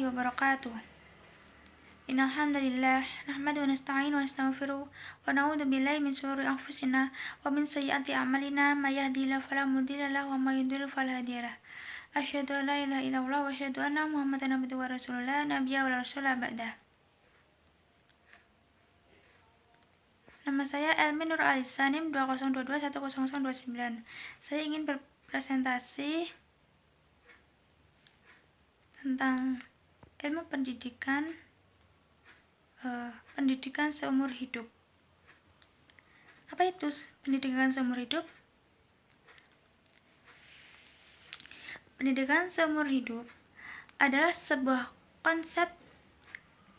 wabarakatuh. Innal hamdalillah nahmaduhu wa nasta'inu wa nastaghfiruh wa na'udzu billahi min shururi anfusina wa min sayyiati a'malina may yahdihillahu fala mudilla lahu wa may yudlil fala hadiya lahu. Asyhadu an la ilaha illallah wa asyhadu anna Muhammadan abduhu wa rasuluh la nabiyya wa la rasula ba'dah. Nama saya Elmi Nur Alisanim 20221029. Saya ingin berpresentasi tentang ilmu pendidikan seumur hidup. Apa itu pendidikan seumur hidup? Pendidikan seumur hidup adalah sebuah konsep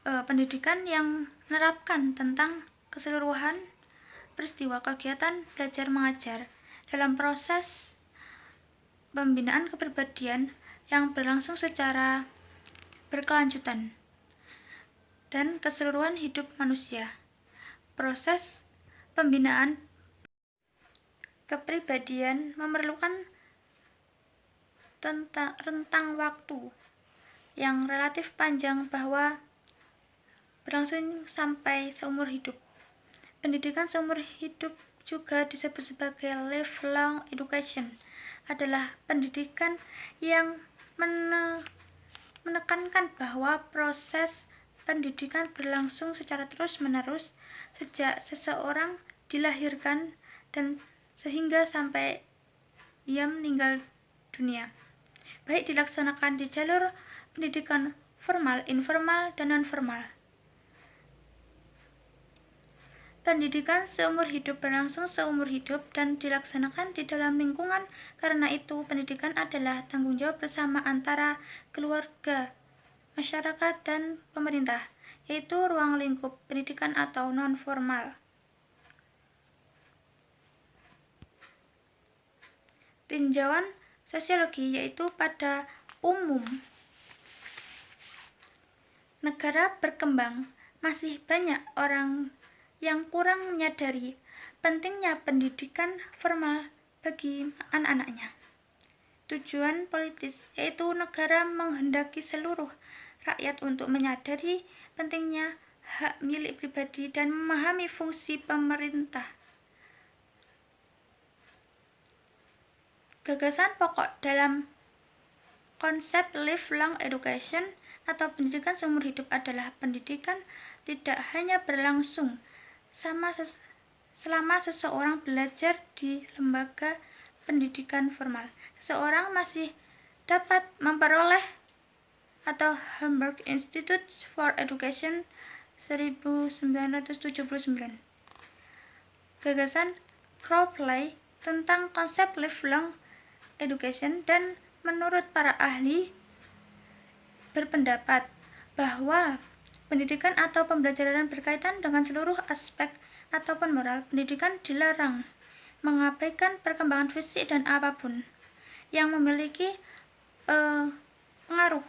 pendidikan yang menerapkan tentang keseluruhan peristiwa kegiatan belajar mengajar dalam proses pembinaan kepribadian yang berlangsung secara berkelanjutan dan keseluruhan hidup manusia. Proses pembinaan kepribadian memerlukan rentang waktu yang relatif panjang bahwa berlangsung sampai seumur hidup. Pendidikan seumur hidup juga disebut sebagai lifelong education, adalah pendidikan yang menekankan bahwa proses pendidikan berlangsung secara terus-menerus sejak seseorang dilahirkan dan sehingga sampai ia meninggal dunia, baik dilaksanakan di jalur pendidikan formal, informal, dan non-formal. Pendidikan seumur hidup berlangsung seumur hidup dan dilaksanakan di dalam lingkungan. Karena itu, pendidikan adalah tanggung jawab bersama antara keluarga, masyarakat, dan pemerintah, yaitu ruang lingkup pendidikan atau non-formal. Tinjauan sosiologi yaitu pada umum negara berkembang masih banyak orang yang kurang menyadari pentingnya pendidikan formal bagi anak-anaknya. Tujuan politis yaitu negara menghendaki seluruh rakyat untuk menyadari pentingnya hak milik pribadi dan memahami fungsi pemerintah. Gagasan pokok dalam konsep lifelong education atau pendidikan seumur hidup adalah pendidikan tidak hanya berlangsung selama seseorang belajar di lembaga pendidikan formal. Seseorang masih dapat memperoleh atau Hamburg Institute for Education 1979. Gagasan Crowley tentang konsep lifelong education dan menurut para ahli berpendapat bahwa pendidikan atau pembelajaran berkaitan dengan seluruh aspek ataupun moral pendidikan dilarang mengabaikan perkembangan fisik dan apapun yang memiliki pengaruh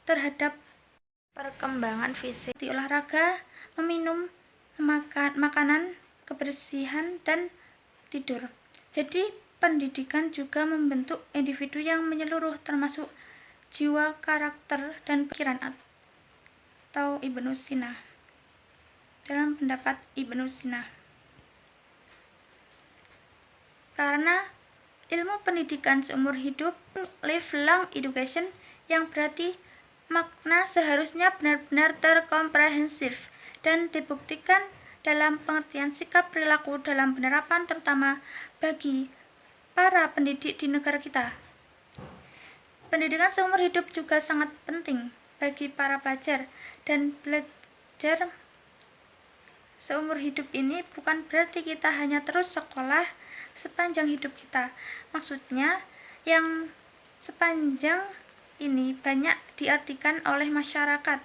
terhadap perkembangan fisik, di olahraga, meminum, memakan makanan, kebersihan, dan tidur. Jadi, pendidikan juga membentuk individu yang menyeluruh termasuk jiwa, karakter, dan pikiran atau Ibnu Sina. Dalam pendapat Ibnu Sina, karena ilmu pendidikan seumur hidup lifelong education yang berarti makna seharusnya benar-benar terkomprehensif dan dibuktikan dalam pengertian sikap perilaku dalam penerapan terutama bagi para pendidik di negara kita. Pendidikan seumur hidup juga sangat penting bagi para pelajar, dan belajar seumur hidup ini bukan berarti kita hanya terus sekolah sepanjang hidup kita. Maksudnya yang sepanjang ini banyak diartikan oleh masyarakat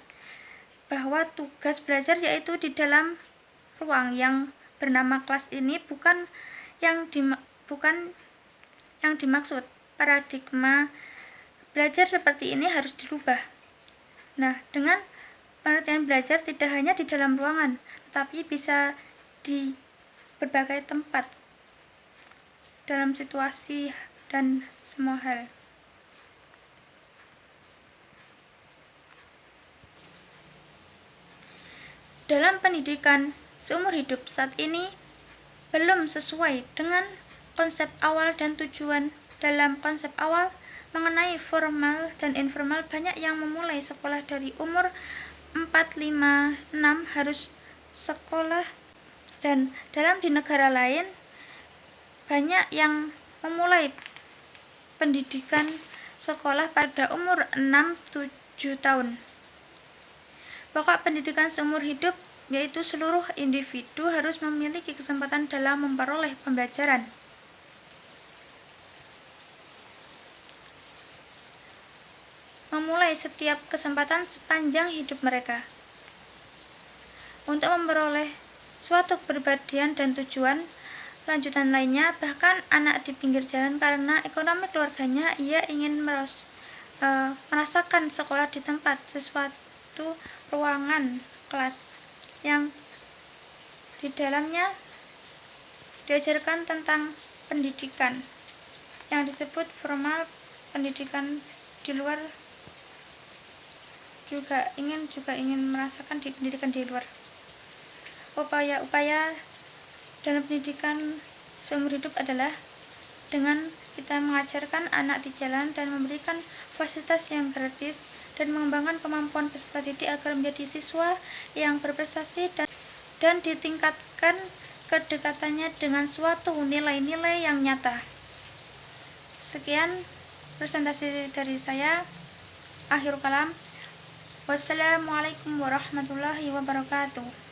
bahwa tugas belajar yaitu di dalam ruang yang bernama kelas ini bukan yang dimaksud. Paradigma belajar seperti ini harus dirubah. Nah, dengan pengertian belajar tidak hanya di dalam ruangan, tetapi bisa di berbagai tempat, dalam situasi dan semua hal. dalam pendidikan seumur hidup saat ini belum sesuai dengan konsep awal dan tujuan. Dalam konsep awal mengenai formal dan informal, banyak yang memulai sekolah dari umur 4, 5, 6 harus sekolah, dan di negara lain banyak yang memulai pendidikan sekolah pada umur 6-7 tahun. Pokok pendidikan seumur hidup yaitu seluruh individu harus memiliki kesempatan dalam memperoleh pembelajaran. Memulai setiap kesempatan sepanjang hidup mereka. Untuk memperoleh suatu kepribadian dan tujuan lanjutan lainnya, bahkan anak di pinggir jalan karena ekonomi keluarganya, ia ingin merasakan sekolah di tempat sesuatu ruangan kelas yang di dalamnya diajarkan tentang pendidikan yang disebut formal. Pendidikan di luar juga ingin merasakan di pendidikan di luar. Upaya-upaya dalam pendidikan seumur hidup adalah dengan kita mengajarkan anak di jalan dan memberikan fasilitas yang gratis dan mengembangkan kemampuan peserta didik agar menjadi siswa yang berprestasi dan ditingkatkan kedekatannya dengan suatu nilai-nilai yang nyata. Sekian presentasi dari saya. Akhirul kalam. Wassalamualaikum warahmatullahi wabarakatuh.